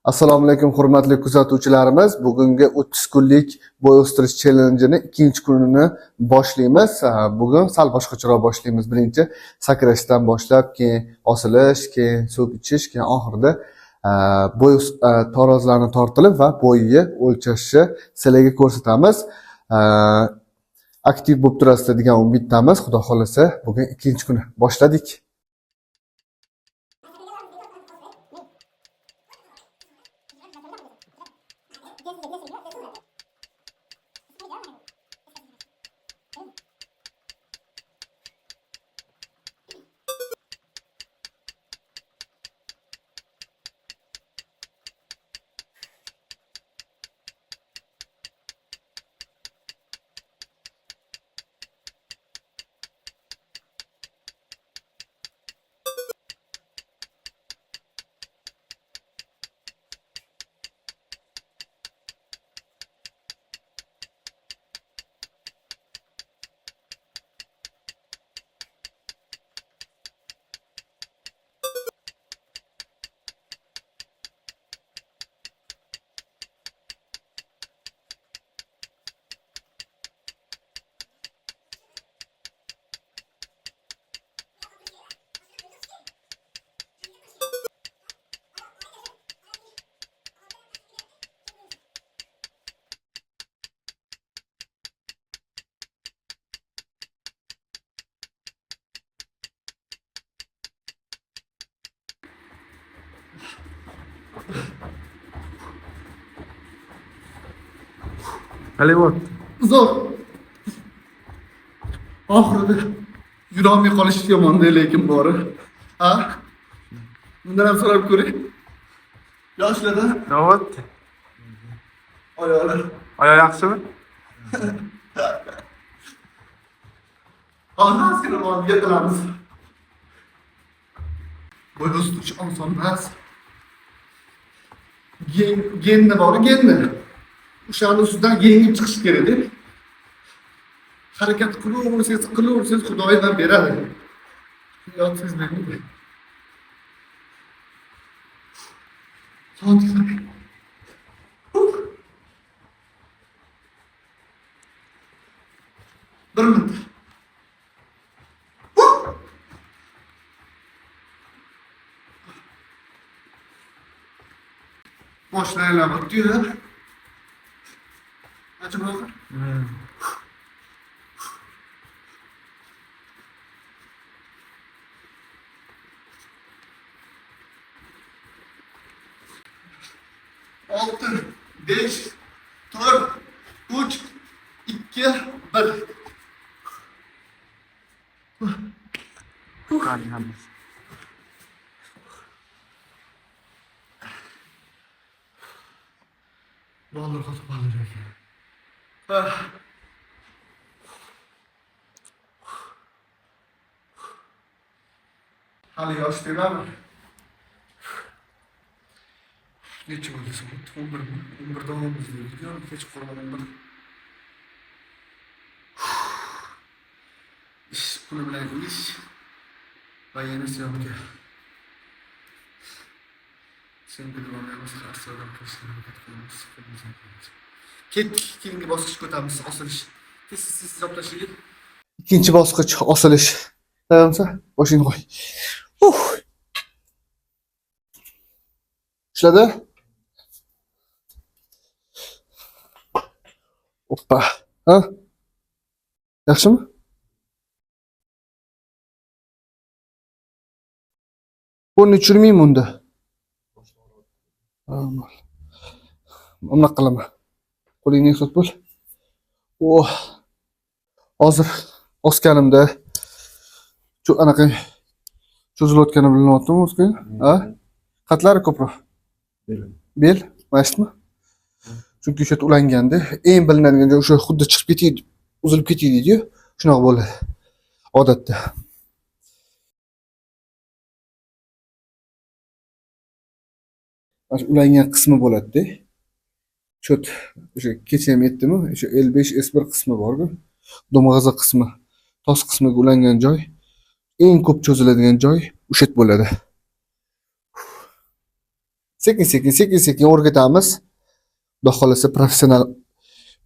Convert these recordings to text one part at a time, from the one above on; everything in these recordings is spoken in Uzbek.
Assalomu alaykum hurmatli kuzatuvchilarimiz. Bugungi 30 kunlik bo'y o'stirish challenjining ikkinchi kunini boshlaymiz. Bugun sal boshqacharoq boshlaymiz. Birinchi sakrashdan boshlab, keyin osilish, keyin suv ichish, keyin oxirida bo'y tarozlarni tortilib va bo'yni o'lchashi sizlarga ko'rsatamiz. Aktiv bo'lib turasizlar degan umiddamiz. Xudo xolasa, bugun ikkinchi kuni boshladik. Halyapti. Zo'r. Oxirida yurolmay qolish yomon-da, lekin bori. Ha? Bundan ham so'rab ko'ring. Yoshlarda Navbatda. oyoqlar. Oyoq yaxshimi? Hozirgina olib yiqilamiz. Bo'y o'stirish oson emas. Genni bor, genni. O'shaning ustidan yengib chiqish kerak-da. Harakat qilaversangiz, Xudoydan beradi. Yotsangiz bermaydi. Soat qarang. Bir minut. Boshlaylar o'tdi-yu. Acaba altı, beş, dört, üç, iki, bir. Qaniyamiz. Bağlar katı bağlar ekan. Hali yosh deymami? Necha bo'ldi soat? 11 mi? 11 davomimiz deydi-ku, kechqurun 11. Ish puli bilan ish va yana syomka. Syomka davomlaymiz, har so'zdan qilishga harakat qilamiz. Ketdik, keyingi bosqichga o'tamiz, osilish. Tez hisoblashing. Ikkinchi bosqich osilish. Tayyormisa? Boshingni qo'y. Ushladi? Oppa. Ha? Yaxshimi? Qo'lni tushirmaymi unda? Bunaqa qilaman. Qo'lingni ehtiyot bo'l. Hozir osganimda anaqa cho'zilayotgani bilinyaptimi o'zga? Ha? Qatlari ko'proq. Bel, mashmi? Chunki o'sha ulanganda eng bilinadigan joy o'sha xuddi chiqib ketadi, uzilib ketadi deydi-yu. Shunaqa bo'ladi. Odatda. Mana ulangan qismi bo'ladi-da. Chot o'sha kecha ham aytdimmi? O'sha L5 S1 qismi bor-ku. Do'mg'aza qismi, tos qismiga ulangan joy, eng ko'p cho'ziladigan joy o'sha bo'ladi. Sekin o'rgatamiz. Xudo xolasa professional.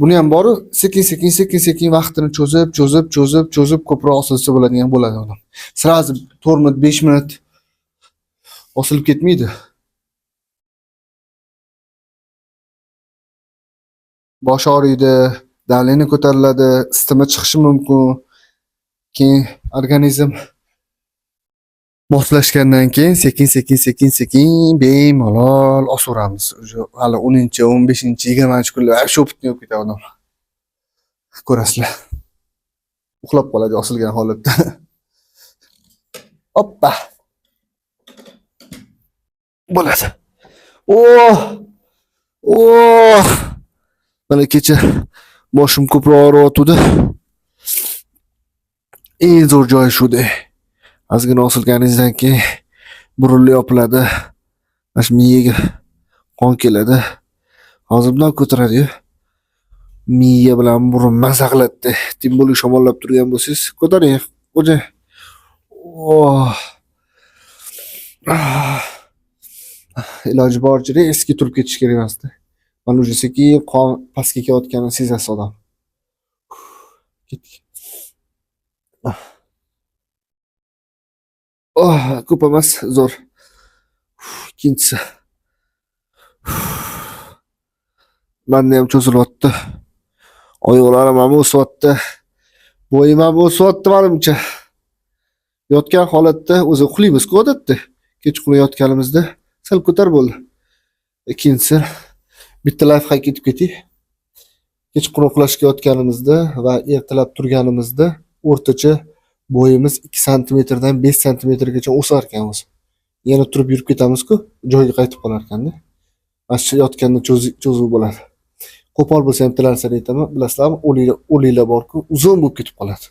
Buni ham boru sekin vaqtini cho'zib ko'proq osilsa bo'ladigan bo'ladi odam. Srazi 4 minut, 5 minut osilib ketmaydi. Bosh og'riydi, davleniya ko'tariladi, isitma chiqishi mumkin. Keyin organizm moslashgandan keyin sekin bemalol osaveramiz. Hali 10-chi, 15-chi, 20-chi kunlar shu opitni yo'q ketadi odam. Ko'rasizlar. Uxlab qoladi osilgan holatda. Hoppa. Bo'ladi. Oh! Mana kecha boshim ko'proq og'riyotdi. Eng zo'r joyi shuda. Ozgina osilganingizdan keyin burunli yopiladi. Mana shu miyaga qon keladi. Hozir bundan ko'taradi-yu. Miya bilan burun maza qiladi. Tim bo'lik shamollab turgan bo'lsangiz, ko'taring. Qo'jang. Oh. Iloji boricha eski turib ketish kerak emasdi. Mana уже sekin qon pastga ketayotganini sezasiz odam. Ketdik. Oh, ko'p emas, zo'r. Ikkinchisi. Menda ham cho'zilyapti. Oyoqlarim ham o'syapti. Bo'yim ham o'syapti menimcha. Yotgan holatda o'zi uxlaymiz-ku odatda. Kechqurun yotganimizda sal ko'tar bo'ldi. Ikkinchisi bitta lifehack ketib ketdik. Kechqurun uxlashga yotganimizda va ertalab turganimizda o'rtacha bo'yimiz 2 santimetrdan 5 santimetrgacha o'sar ekan o'zi. Yana turib yurib ketamiz-ku, joyiga qaytib qolar ekanda. Mana shu yotganda cho'zuv bo'ladi. Qo'pol bo'lsa ham tilarsizlar aytaman, bilasizlarmi, o'liklar bor-ku, uzun bo'lib ketib qoladi.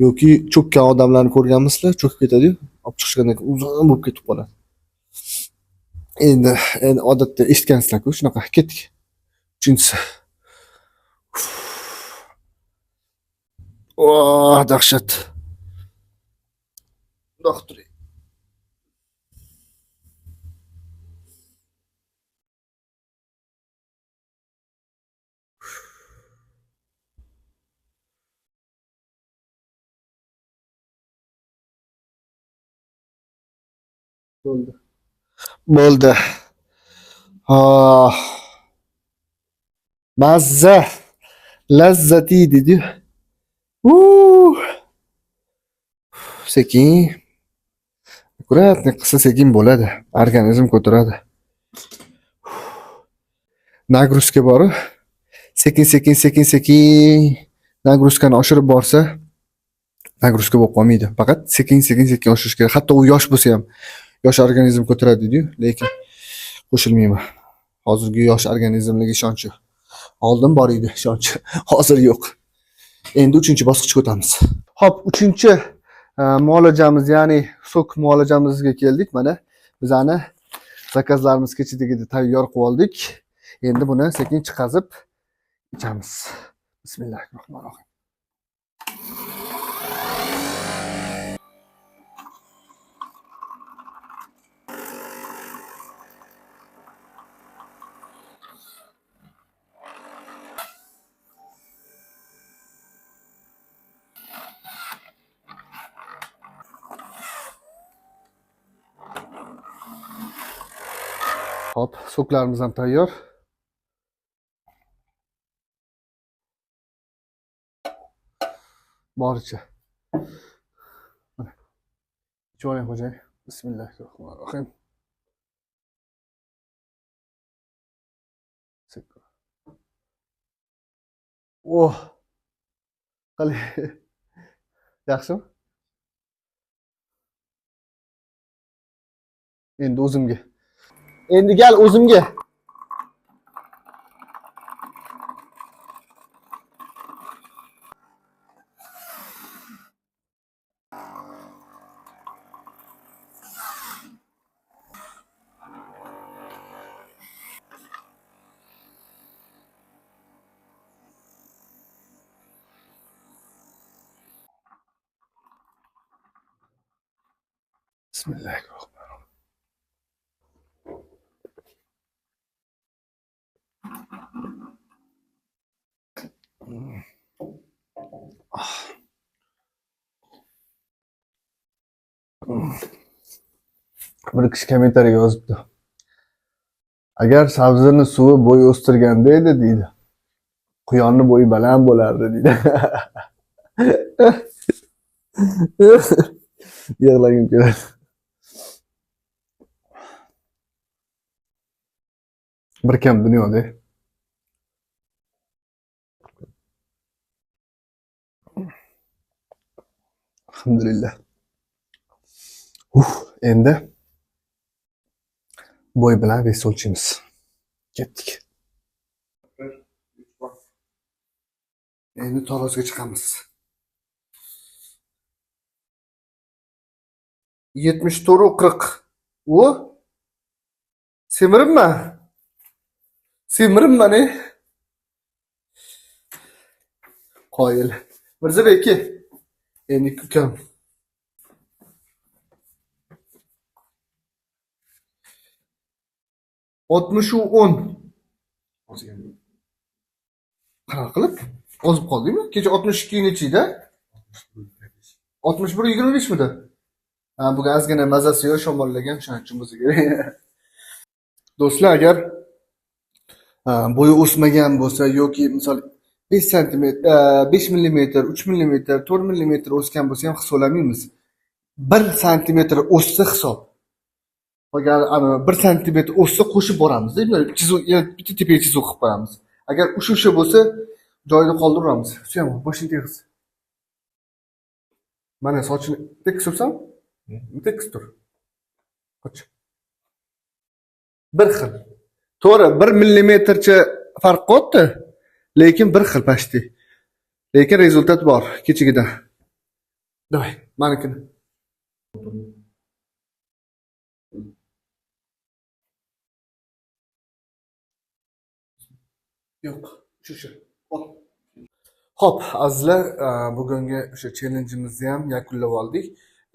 Yoki cho'kkan odamlarni ko'rganmisizlar, cho'kib ketadi-yu, olib chiqishgandan keyin uzun bo'lib ketib qoladi. Endi odatda eshitgansizlar-ku, shunaqa ketdik. Uchinchisi. Oh, dahshat. Doktor. Bo'ldi. Ah. Mazza. Lazzati dedi. Sekin. Akkuratni qilsa sekin bo'ladi. Organizm ko'taradi. Nagruska bor. Sekin nagruskani oshirib borsa, nagruska bo'lib qolmaydi. Faqat sekin oshirish kerak. Hatto u yosh bo'lsa ham yosh organizm ko'taradi deydi-yu, lekin qo'shilmayman. Hozirgi yosh organizmlarga ishonchi. Oldin bor edi ishonchi. Hozir yo'q. Endi 3-bosqichga o'tamiz. Xo'p, 3-muolajamiz, ya'ni sok muolajamizga keldik. Mana bizani zakazlarimiz kechadagidek tayyor qilib oldik. Endi buni sekin chiqazib ichamiz. Bismillahirrohmanirrohim. Hop, soklarimiz ham tayyor. Boricha. Ichib oling xo'jay. Bismillahirrohmanirrohim. Oh. Qalay. Yaxshimi? Endi o'zimga. Endi gal o'zimga. Bismillahirrohmanirrohim. Bir kishi kommentariy yozibdi. Agar sabzini suvi bo'y o'stirganda edi deydi. Quyonni bo'yi baland bo'lardi deydi. Yig'lagim keladi. Bir kam dunyoda. Alhamdulillah. Endi bo'y bilan vес o'lchaymiz. Ketdik. Endi tarozga chiqamiz. 74-40. O? Semirimmi? Semirimmi ne? Qoyil. Mirzabeki. Endi ukam. Oltmishu 10. Qanaqa qilib? Ozib qoldingmi? Kecha 62 nechida? 61-25 midi? Ha, bugun ozgina mazasi yo'q, shamollagan, shuning uchun bo'lsa kerak. Do'stlar, agar bo'yi o'smagan bo'lsa yoki misol 5 sm, 5 mm, 3 mm, 4 mm o'sgan bo'lsa ham hisoblamaymiz. 1 sm o'ssa hisob. Agar 1 sm o'ssa qo'shib boramiz. Bitta tepaga chizuq qilib qo'yamiz. Agar o'sha bo'lsa, joyida qoldiramiz. Suyam, boshing tegis. Mana sochini tekis tursam, tekis tur. Qoch. Bir xil. To'g'ri, 1 millimetrcha farq qoldi, lekin bir xil pashti. Lekin rezultat bor kechigidan. Davay, manikini. Yo'q, shu. Hop, azizlar, bugungi o'sha challenge'imizni ham yakunlab oldik.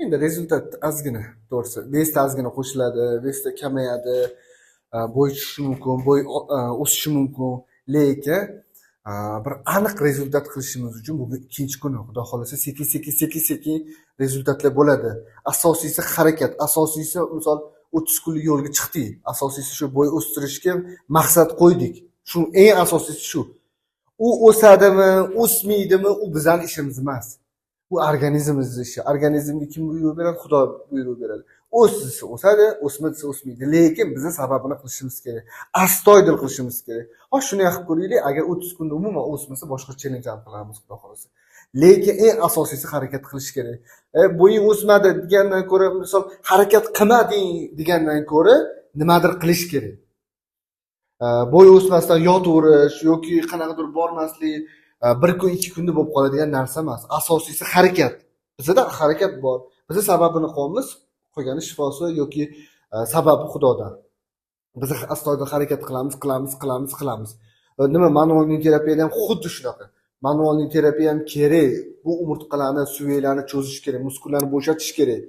Endi rezultat ozgina, to'g'risi, vesda ozgina qo'shiladi, vesda kamayadi, bo'y tushishi mumkin, bo'y o'sishi mumkin, lekin bir aniq rezultat qilishimiz uchun bugun ikkinchi kuni, xudo xolasa, sekin rezultatlar bo'ladi. Asosiysi harakat, asosiysi misol 30 kunlik yo'lga chiqdik. Asosiysi shu bo'y o'stirishga maqsad qo'ydik. Shu eng asosiysi shu. U o'sadimi, o'smaydimi, u bizning ishimiz emas. Bu organizmimizning ishi. Organizmga kim buyruq beradi? Xudo buyruq beradi. O'ssa o'sadi, o'smasa o'smaydi. Lekin biz sababini qilishimiz kerak. Astoydil qilishimiz kerak. Xo'sh, shuni qilib ko'raylik. Agar 30 kunda umuman o'smasa, boshqa challenge ham qilamiz, xudo xolasa. Lekin eng asosiysi harakat qilish kerak. Bo'ying o'smadi degandan ko'ra, misol harakat qilmading degandan ko'ra, nimadir qilish kerak. Bo'y o'smasdan yotaverish yoki qanaqadir bormaslik, bir kun, 2 kunda bo'lib qoladigan narsa emas. Asosiysi harakat. Bizda harakat bor. Biz sababini qilamiz, qolgani shifosi yoki sababi Xudodan. Biz astoydil harakat qilamiz. Nima, manualniy terapiyada ham xuddi shunaqa. Manualniy terapiya ham kerak. Bu umurtqalarni, suyaklarni cho'zish kerak, muskullarni bo'shatish kerak.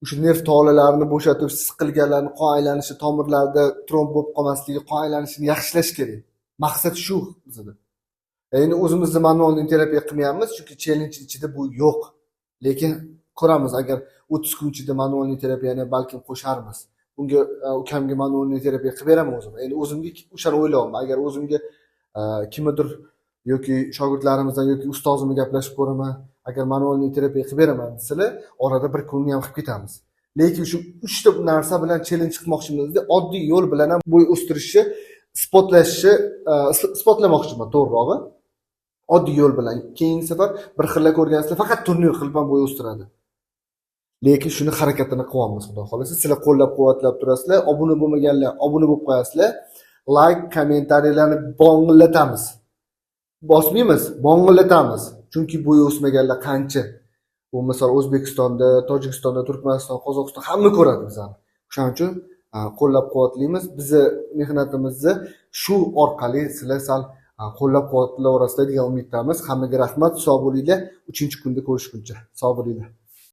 O'sha nerv tolalarini bo'shatib, siqilganlarni, qon aylanishi, tomirlarda tromb bo'lib qolmasligi, qon aylanishini yaxshilash kerak. Maqsad shu bizda. Endi o'zimizni manualniy terapiya qilmayapmiz, chunki challenge ichida bu yo'q. Lekin ko'ramiz, agar 30 kun ichida manualniy terapiyani balkim qo'sharmiz. Bunga ukamga manualniy terapiya qilib beraman o'zim. Endi o'zimga o'shani o'ylayapman. Agar o'zimga kimnidir yoki shogirdlarimizdan yoki ustozimni gaplashib ko'raman, agar manualniy terapiya qilib beraman desalar, orada bir kunni ham qilib ketamiz. Lekin shu 3 ta narsa bilan challenge qilmoqchimizda, oddiy yo'l bilan ham bo'y o'stirishni, isbotlamoqchiman, to'g'rirog'i. Oddiy yo'l bilan. Keyingi safar bir xilla ko'rgansizlar, faqat turnir qilib ham bo'y o'stiradi. Lekin shuni harakatini qilyapmiz, xudo xolasa. Sizlar qo'llab-quvvatlab turasizlar, obuna bo'lmaganlar obuna bo'lib qo'yasizlar. Like, kommentariyalarni bong'illatamiz. Bosmaymiz, bong'illatamiz. Chunki bo'y o'smaganlar qancha. Bu misol O'zbekistonda, Tojikistonda, Turkmaniston, Qozog'iston hamma ko'radi bizani. Shuning uchun qo'llab-quvvatlaymiz. Bizni mehnatimizni shu orqali sizlar sal qo'llab-quvvatlayverasizlar degan umiddamiz. Hammaga rahmat, sog' bo'linglar. 3-kunda ko'rishguncha. Sog' bo'linglar.